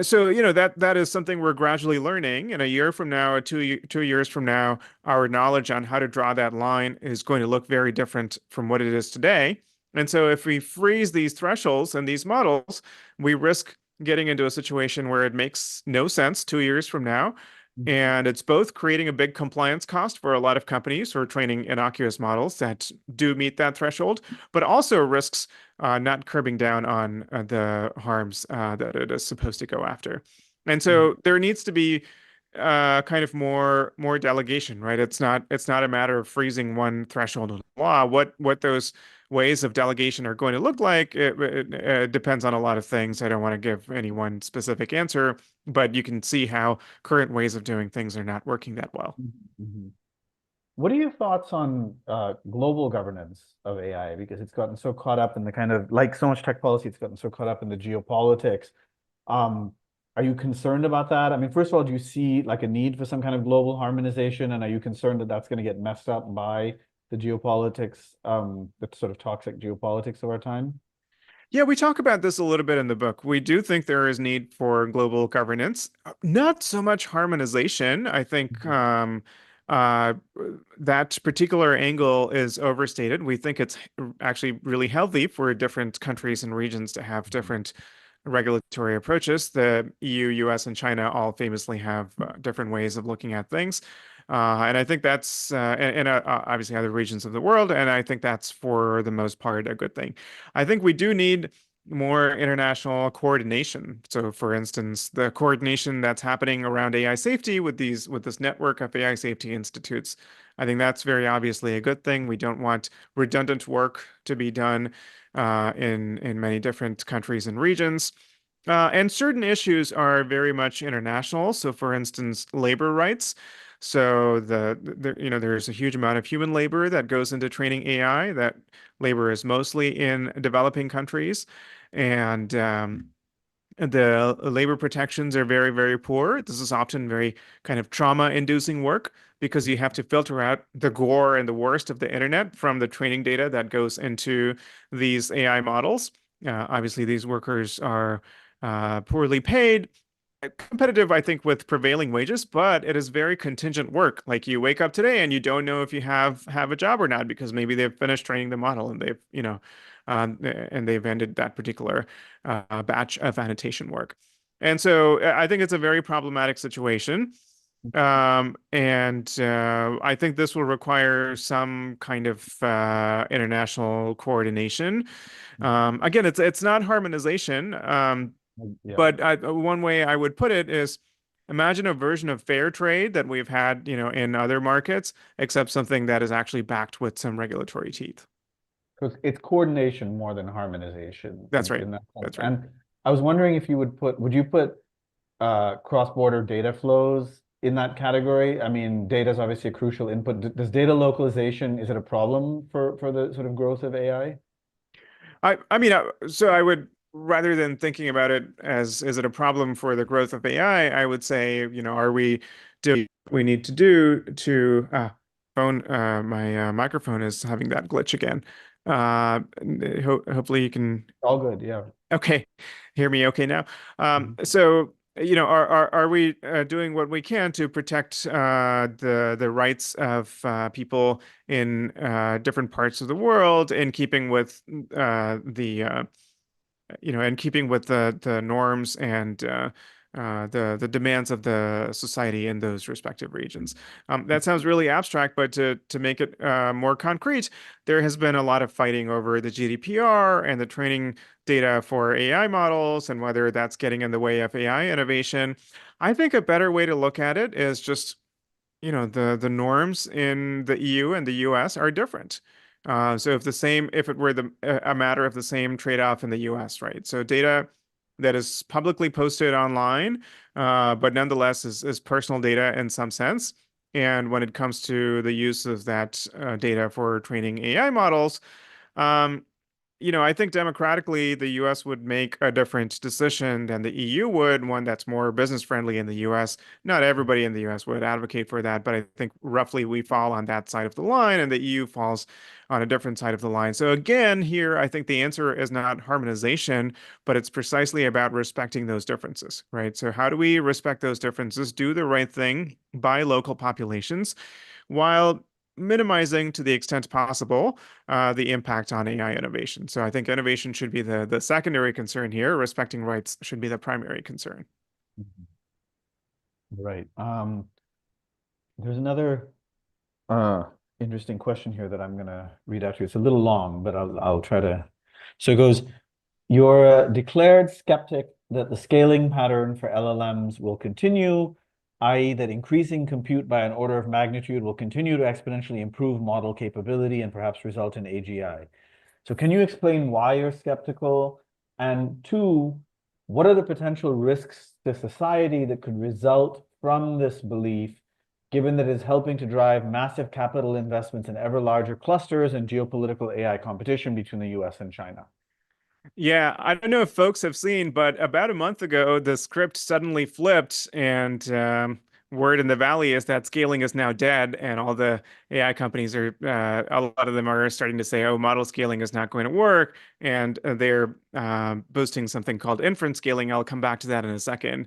so that is something we're gradually learning. In a year from now, or 2 years from now, our knowledge on how to draw that line is going to look very different from what it is today. And so if we freeze these thresholds and these models, we risk getting into a situation where it makes no sense 2 years from now. Mhm. And it's both creating a big compliance cost for a lot of companies who are training innocuous models that do meet that threshold, but also risks not curbing down on the harms that it is supposed to go after. And Mhm. so there needs to be kind of more delegation, right? It's not a matter of freezing one threshold of law. What those ways of delegation are going to look like, it depends on a lot of things. I don't want to give any one specific answer, but you can see how current ways of doing things are not working that well. Mhm. What are your thoughts on global governance of AI? Because it's gotten so caught up in the kind of like so much tech policy, it's gotten so caught up in the geopolitics. Um, are you concerned about that? I mean, first of all, do you see like a need for some kind of global harmonization? And are you concerned that that's going to get messed up by the geopolitics, the sort of toxic geopolitics of our time? Yeah, we talk about this a little bit in the book. We do think there is need for global governance, not so much harmonization. I think Mhm. uh, that particular angle is overstated. We think it's actually really healthy for different countries and regions to have different regulatory approaches. The EU, US, and China all famously have different ways of looking at things. And I think that's, obviously other regions of the world, and I think that's for the most part a good thing. I think we do need more international coordination. So, for instance, the coordination that's happening around AI safety with this network of AI safety institutes, I think that's very obviously a good thing. We don't want redundant work to be done in many different countries and regions. And certain issues are very much international. So, for instance, labor rights. So there's a huge amount of human labor that goes into training AI. That labor is mostly in developing countries, and the labor protections are very, very poor. This is often very kind of trauma-inducing work because you have to filter out the gore and the worst of the internet from the training data that goes into these AI models. Obviously, these workers are poorly paid, competitive, I think, with prevailing wages, but it is very contingent work. Like you wake up today and you don't know if you have a job or not because maybe they've finished training the model and they've ended that particular batch of annotation work. And so I think it's a very problematic situation. And I think this will require some kind of international coordination. Again, it's not harmonization. Yeah. But one way I would put it is imagine a version of fair trade that we've had, in other markets, except something that is actually backed with some regulatory teeth. Because it's coordination more than harmonization That's right. in that sense. That's right. And I was wondering if you would you put cross-border data flows in that category? I mean, data is obviously a crucial input. Does data localization, is it a problem for the sort of growth of AI? I mean, so I would rather than thinking about it as is it a problem for the growth of AI, I would say, are we doing what we need to do to my microphone is having that glitch again. Hopefully you can All good, yeah. okay, hear me okay now. Mhm. So, are we doing what we can to protect the rights of people in different parts of the world in keeping with the in keeping with the norms and the demands of the society in those respective regions. That sounds really abstract, but to make it more concrete, there has been a lot of fighting over the GDPR and the training data for AI models and whether that's getting in the way of AI innovation. I think a better way to look at it is just the norms in the EU and the US are different. So if it were a matter of the same trade-off in the US, right? So data that is publicly posted online, but nonetheless is personal data in some sense. And when it comes to the use of that data for training AI models, um, I think democratically, the US would make a different decision than the EU would, one that's more business friendly in the US. Not everybody in the US would advocate for that, but I think roughly we fall on that side of the line, and the EU falls on a different side of the line. So again, here, I think the answer is not harmonization, but it's precisely about respecting those differences, right? So how do we respect those differences, do the right thing by local populations, while minimizing to the extent possible the impact on AI innovation. So I think innovation should be the secondary concern here. Respecting rights should be the primary concern. Mhm. Right. There's another uh interesting question here that I'm gonna read out to you. It's a little long, but I'll try to. So it goes, you're a declared skeptic that the scaling pattern for LLMs will continue, i.e., that increasing compute by an order of magnitude will continue to exponentially improve model capability and perhaps result in AGI. So can you explain why you're skeptical? And two, what are the potential risks to society that could result from this belief, given that it's helping to drive massive capital investments in ever larger clusters and geopolitical AI competition between the US and China? Yeah, I don't know if folks have seen, but about a month ago, the script suddenly flipped, and word in the valley is that scaling is now dead, and all the AI companies a lot of them are starting to say, oh, model scaling is not going to work, and they're boosting something called inference scaling. I'll come back to that in a second.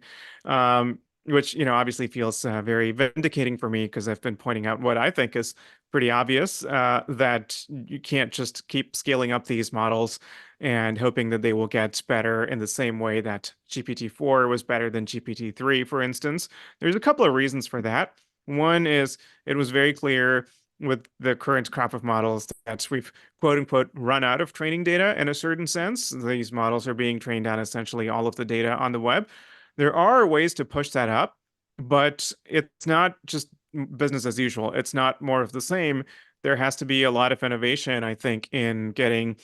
Which, obviously feels very vindicating for me because I've been pointing out what I think is pretty obvious, that you can't just keep scaling up these models and hoping that they will get better in the same way that GPT-4 was better than GPT-3, for instance. There's a couple of reasons for that. One is it was very clear with the current crop of models that we've quote unquote run out of training data in a certain sense. These models are being trained on essentially all of the data on the web. There are ways to push that up, but it's not just business as usual. It's not more of the same. There has to be a lot of innovation, I think, in getting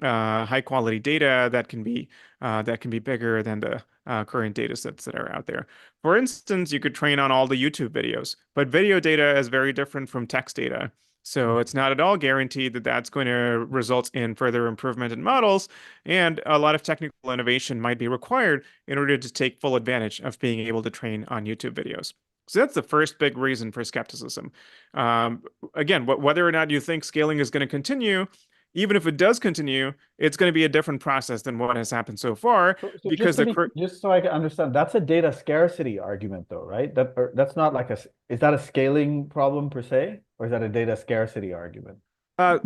high quality data that can be bigger than the current data sets that are out there. For instance, you could train on all the YouTube videos, but video data is very different from text data. So it's not at all guaranteed that that's going to result in further improvement in models, and a lot of technical innovation might be required in order to take full advantage of being able to train on YouTube videos. So that's the first big reason for skepticism. Um, Again, whether or not you think scaling is going to continue, even if it does continue, it's going to be a different process than what has happened so far So because the just so I can understand, that's a data scarcity argument though, right? That's not like is that a scaling problem per se, or is that a data scarcity argument? I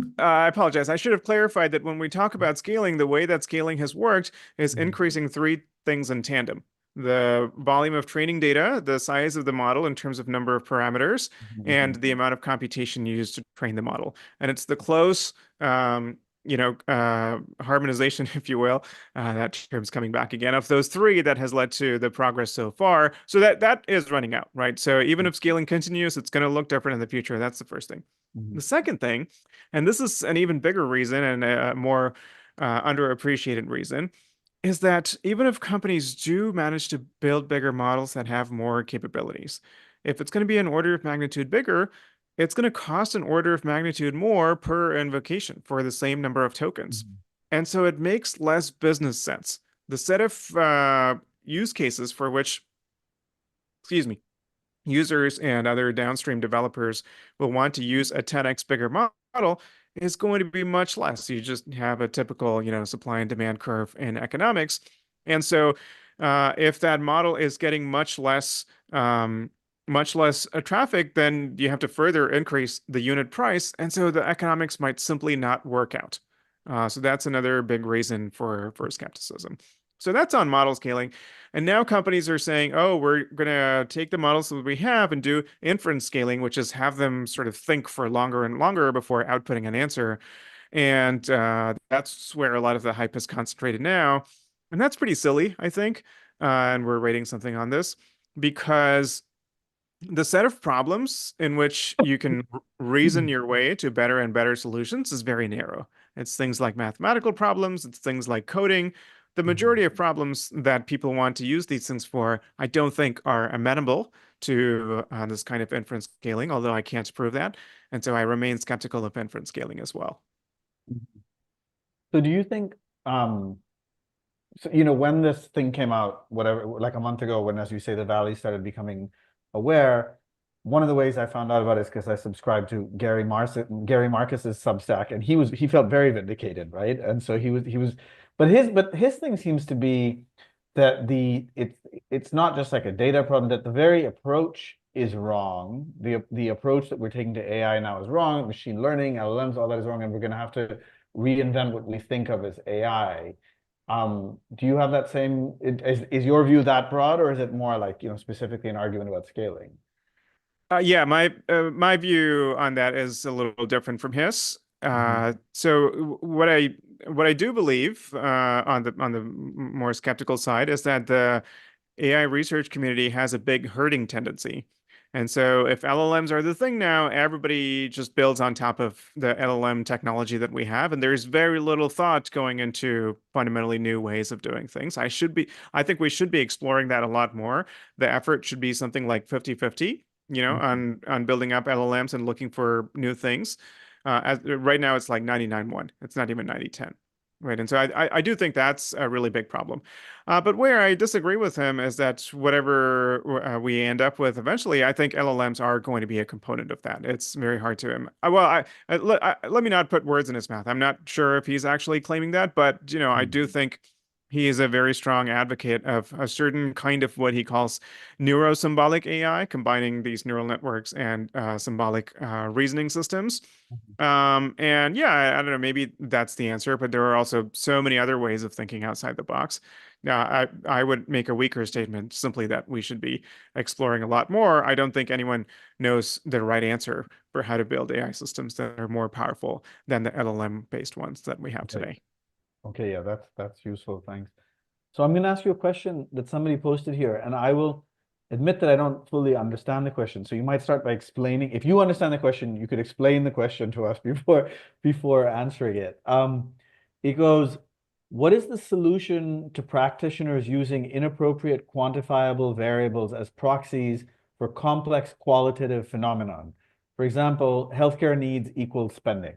apologize. I should have clarified that when we talk about scaling, the way that scaling has worked is Mhm. increasing three things in tandem. The volume of training data, the size of the model in terms of number of parameters, and Mhm. the amount of computation used to train the model. And it's the close, harmonization, if you will, that term's coming back again, of those three that has led to the progress so far. So that is running out, right? So even if scaling continues, it's going to look different in the future. That's the first thing. Mhm. The second thing, and this is an even bigger reason and a more underappreciated reason, is that even if companies do manage to build bigger models that have more capabilities, if it's going to be an order of magnitude bigger, it's going to cost an order of magnitude more per invocation for the same number of tokens. Mhm. And so it makes less business sense. The set of use cases for which, excuse me, users and other downstream developers will want to use a 10x bigger model is going to be much less. You just have a typical, supply and demand curve in economics. And so, if that model is getting much less traffic, then you have to further increase the unit price. And so the economics might simply not work out. So that's another big reason for skepticism. So that's on model scaling. And now companies are saying, oh, we're going to take the models that we have and do inference scaling, which is have them sort of think for longer and longer before outputting an answer. And that's where a lot of the hype is concentrated now. And that's pretty silly, I think. And we're rating something on this because the set of problems in which you can reason your way to better and better solutions is very narrow. It's things like mathematical problems, it's things like coding. The Mhm. majority of problems that people want to use these things for, I don't think are amenable to this kind of inference scaling, although I can't prove that. And so I remain skeptical of inference scaling as well. So do you think, um, so, when this thing came out, whatever, like a month ago, when, as you say, the Valley started becoming aware, one of the ways I found out about it is because I subscribed to Gary Marcus's Substack, and he felt very vindicated, right? And so but his thing seems to be that it's not just like a data problem, that the very approach is wrong. The approach that we're taking to AI now is wrong. Machine learning, LLMs, all that is wrong, and we're going to have to reinvent what we think of as AI. Do you have that same, is your view that broad, or is it more like, specifically an argument about scaling? Yeah, my view on that is a little different from his. Mhm. What I do believe on the more skeptical side is that the AI research community has a big herding tendency. And so if LLMs are the thing now, everybody just builds on top of the LLM technology that we have, and there's very little thought going into fundamentally new ways of doing things. I think we should be exploring that a lot more. The effort should be something like 50-50, Mhm. on building up LLMs and looking for new things. Right now it's like 99-1. It's not even 90-10. Right. And so I do think that's a really big problem. But where I disagree with him is that whatever we end up with eventually, I think LLMs are going to be a component of that. It's very hard to him. Well, let me not put words in his mouth. I'm not sure if he's actually claiming that, but I do Mhm. think he is a very strong advocate of a certain kind of what he calls neurosymbolic AI, combining these neural networks and symbolic reasoning systems. And yeah, I don't know, maybe that's the answer, but there are also so many other ways of thinking outside the box. Now, I would make a weaker statement simply that we should be exploring a lot more. I don't think anyone knows the right answer for how to build AI systems that are more powerful than the LLM-based ones that we have Okay. today. Okay, yeah, that's useful. Thanks. So I'm going to ask you a question that somebody posted here, and I will admit that I don't fully understand the question. So you might start by explaining. If you understand the question, you could explain the question to us before answering it. It goes, what is the solution to practitioners using inappropriate quantifiable variables as proxies for complex qualitative phenomenon? For example, healthcare needs equals spending.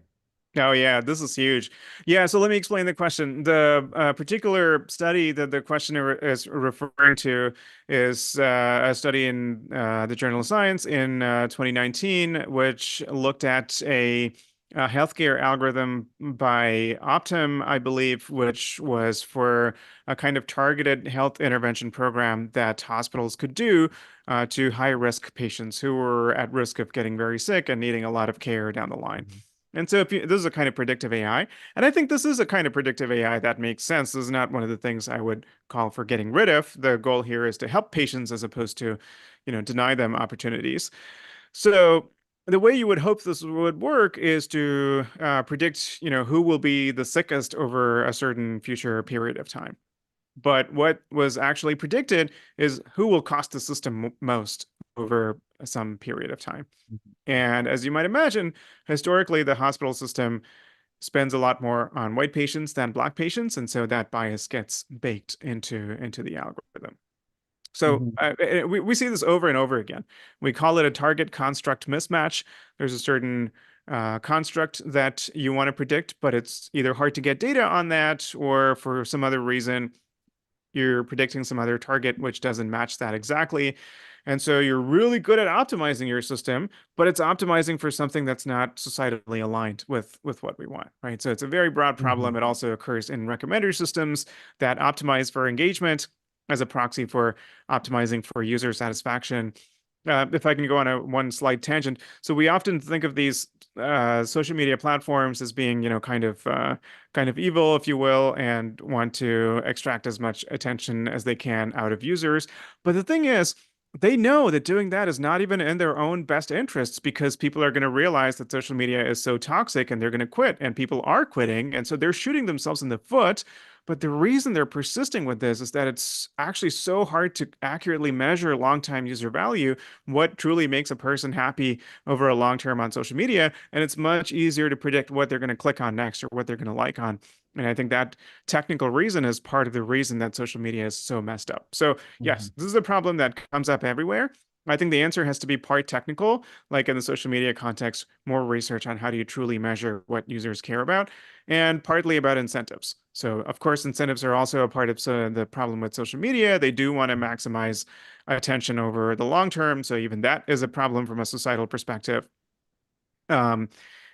Oh yeah, this is huge. Yeah, so let me explain the question. The particular study that the questioner is referring to is a study in the Journal of Science in 2019, which looked at a healthcare algorithm by Optum, I believe, which was for a kind of targeted health intervention program that hospitals could do to high-risk patients who were at risk of getting very sick and needing a lot of care down the line. Mhm. And so if you, this is a kind of predictive AI, and I think this is a kind of predictive AI that makes sense. This is not one of the things I would call for getting rid of. The goal here is to help patients as opposed to, deny them opportunities. So the way you would hope this would work is to predict, who will be the sickest over a certain future period of time. But what was actually predicted is who will cost the system most over some period of time. And as you might imagine, historically, the hospital system spends a lot more on white patients than black patients, and so that bias gets baked into the algorithm. So Mhm. we see this over and over again. We call it a target construct mismatch. There's a certain construct that you want to predict, but it's either hard to get data on that, or for some other reason, you're predicting some other target which doesn't match that exactly. And so you're really good at optimizing your system, but it's optimizing for something that's not societally aligned with what we want, right? So it's a very broad problem. Mhm. It also occurs in recommender systems that optimize for engagement as a proxy for optimizing for user satisfaction. if I can go on a one slight tangent. So we often think of these social media platforms as being, kind of evil, if you will, and want to extract as much attention as they can out of users. But the thing is, they know that doing that is not even in their own best interests because people are going to realize that social media is so toxic and they're going to quit, and people are quitting. And so they're shooting themselves in the foot. But the reason they're persisting with this is that it's actually so hard to accurately measure long-time user value, what truly makes a person happy over a long term on social media. And it's much easier to predict what they're going to click on next or what they're going to like on. And I think that technical reason is part of the reason that social media is so messed up. So, yes, Mhm, this is a problem that comes up everywhere. I think the answer has to be part technical, like in the social media context, more research on how do you truly measure what users care about, and partly about incentives. So, of course, incentives are also a part of the problem with social media. They do want to maximize attention over the long term. So even that is a problem from a societal perspective. Um,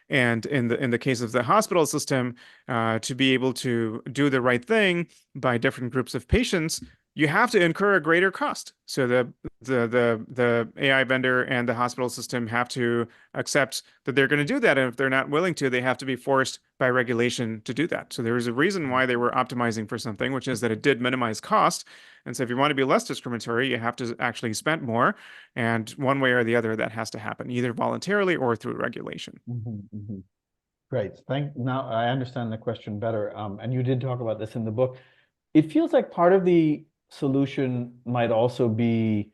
and in the case of the hospital system, to be able to do the right thing by different groups of patients, you have to incur a greater cost. So the AI vendor and the hospital system have to accept that they're going to do that, and if they're not willing to, they have to be forced by regulation to do that. So there was a reason why they were optimizing for something, which is that it did minimize cost. And so if you want to be less discriminatory, you have to actually spend more. And one way or the other, that has to happen, either voluntarily or through regulation. mhm, mhm. Great. Now I understand the question better. And you did talk about this in the book. It feels like part of the solution might also be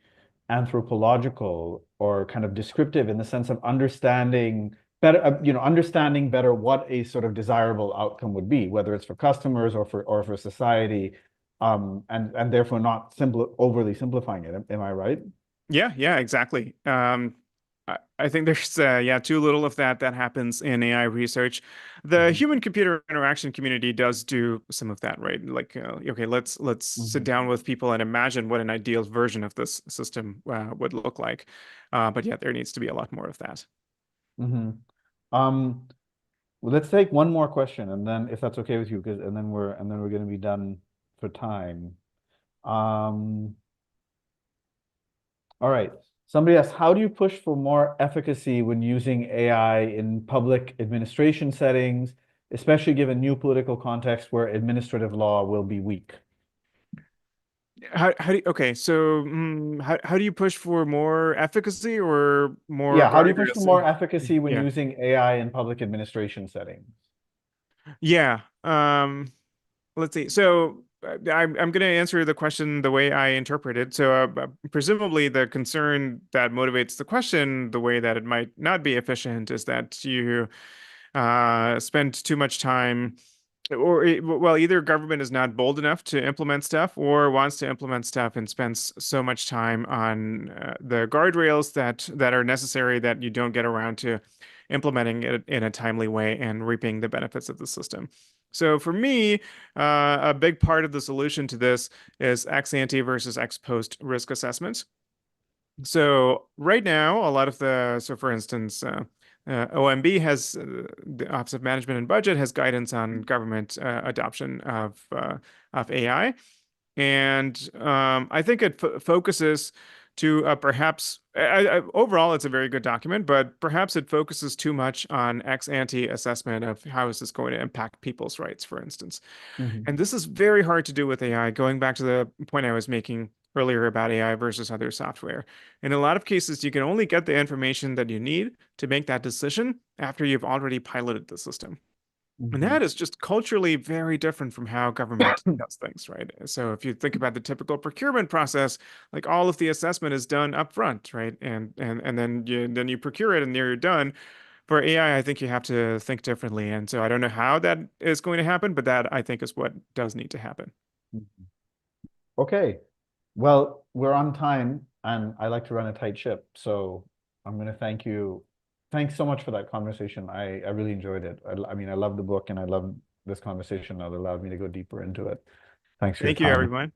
anthropological or kind of descriptive in the sense of understanding better, understanding better what a sort of desirable outcome would be, whether it's for customers or for society, and therefore not overly simplifying it. Am I right? Yeah, yeah, exactly. I think there's yeah, too little of that happens in AI research. The Mhm, human computer interaction community does do some of that, right? Like, okay, let's sit mhm, down with people and imagine what an ideal version of this system would look like. But yeah, there needs to be a lot more of that. mhm. Um, well, let's take one more question, and then if that's okay with you, because and then we're going to be done for time. Um, all right. Somebody asked, how do you push for more efficacy when using AI in public administration settings, especially given new political context where administrative law will be weak? How do you, okay, so how do you push for more efficacy or more Yeah, how do you push for guardrails? more efficacy when Yeah. using AI in public administration settings? Yeah. Let's see. So I'm going to answer the question the way I interpret it. So presumably the concern that motivates the question, the way that it might not be efficient, is that you spend too much time, or well, either government is not bold enough to implement stuff, or wants to implement stuff and spends so much time on the guardrails that are necessary that you don't get around to implementing it in a timely way and reaping the benefits of the system. So for me, a big part of the solution to this is ex ante versus ex post risk assessments. So right now, a lot of so for instance, OMB has the Office of Management and Budget has guidance on government adoption of AI, and I think it f focuses to perhaps overall it's a very good document, but perhaps it focuses too much on ex ante assessment of how is this going to impact people's rights, for instance. Mhm, And this is very hard to do with AI, going back to the point I was making earlier about AI versus other software. In a lot of cases, you can only get the information that you need to make that decision after you've already piloted the system. And mhm, that is just culturally very different from how government does things, right? So if you think about the typical procurement process, like all of the assessment is done up front, right? And then you procure it and you're done. For AI, I think you have to think differently. And so I don't know how that is going to happen, but that I think is what does need to happen. mhm. Okay. Well, we're on time and I like to run a tight ship. So I'm going to thank you. Thanks so much for that conversation. I really enjoyed it. I mean, I love the book and I love this conversation that allowed me to go deeper into it. Thanks for your Thank you, time. everyone.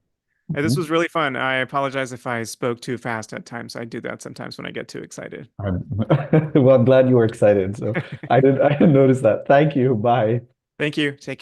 This Mhm. was really fun. I apologize if I spoke too fast at times. I do that sometimes when I get too excited. Well, I'm glad you were excited. So I didn't notice that. Thank you. Bye. Thank you. Take care.